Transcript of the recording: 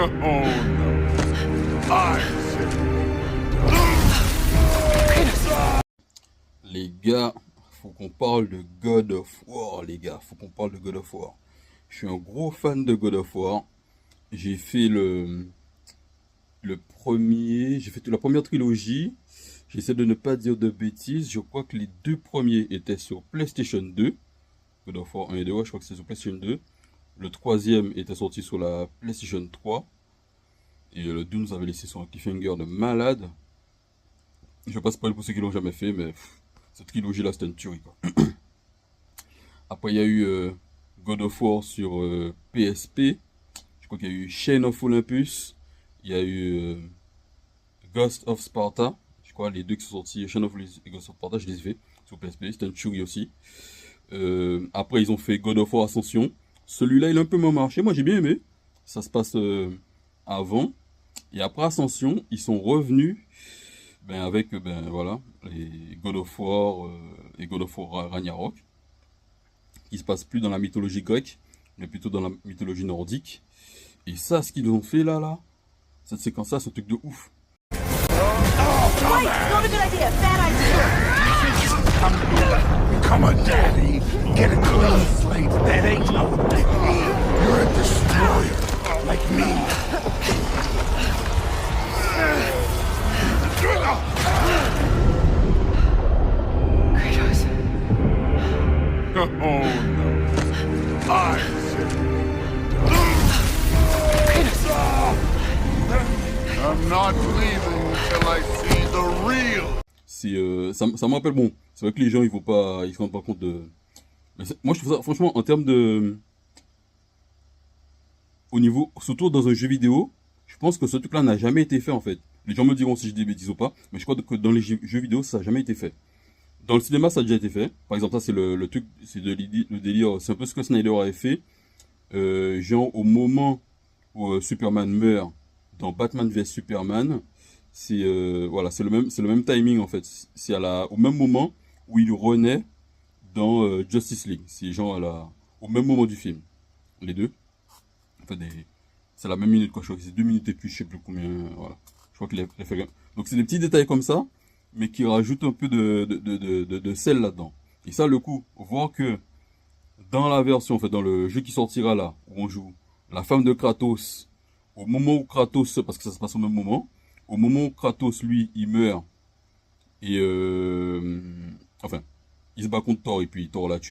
Oh no. Les gars, faut qu'on parle de God of War, les gars. Faut qu'on parle de God of War. Je suis un gros fan de God of War. J'ai fait le premier, j'ai fait la première trilogie. J'essaie de ne pas dire de bêtises. Je crois que les deux premiers étaient sur PlayStation 2. God of War 1 et 2, ouais, je crois que c'est sur PlayStation 2. Le troisième était sorti sur la PlayStation 3. Et le 2 nous avait laissé sur un cliffhanger de malade. Je vais pas spoiler pour ceux qui l'ont jamais fait, mais cette trilogie-là, c'était une tuerie, quoi. Après, il y a eu God of War sur PSP. Je crois qu'il y a eu Chain of Olympus. Il y a eu Ghost of Sparta. Je crois les deux qui sont sortis, Chain of Olympus et Ghost of Sparta, je les ai fait sur PSP. C'était une tuerie aussi. Après, ils ont fait God of War Ascension. Celui-là, il a un peu moins marché. Moi, j'ai bien aimé. Ça se passe avant. Et après Ascension, ils sont revenus avec voilà, les God of War et God of War Ragnarok. Qui se passe plus dans la mythologie grecque, mais plutôt dans la mythologie nordique. Et ça, ce qu'ils ont fait là, cette séquence-là, c'est un truc de ouf. Wait, not a good idea. Bad idea. Become a daddy. Get a clean slate. That ain't no big deal. You're a destroyer, like me. Kratos. Oh no. I'm not leaving until I see the real. Ça me rappelle, bon, c'est vrai que les gens, ils se rendent pas compte de... Mais moi, je trouve ça, franchement, en termes de... Au niveau, surtout dans un jeu vidéo, je pense que ce truc-là n'a jamais été fait, en fait. Les gens me diront si je dis des bêtises ou pas, mais je crois que dans les jeux vidéo, ça n'a jamais été fait. Dans le cinéma, ça a déjà été fait. Par exemple, ça, c'est le truc, c'est le délire, c'est un peu ce que Snyder avait fait. Genre, au moment où Superman meurt dans Batman vs Superman, voilà, c'est le même timing, en fait. C'est au même moment où il renaît dans Justice League. C'est genre au même moment du film. Les deux. En fait, c'est la même minute, quoi. Je crois que c'est 2 minutes et plus, je sais plus combien, voilà. Je crois qu'il a fait... Donc, c'est des petits détails comme ça, mais qui rajoutent un peu de sel là-dedans. Et ça, le coup, voir que dans la version, en fait, dans le jeu qui sortira là, où on joue la femme de Kratos, au moment où Kratos, parce que ça se passe au même moment, au moment où Kratos, lui, il meurt, et enfin, il se bat contre Thor, et puis Thor l'a tué.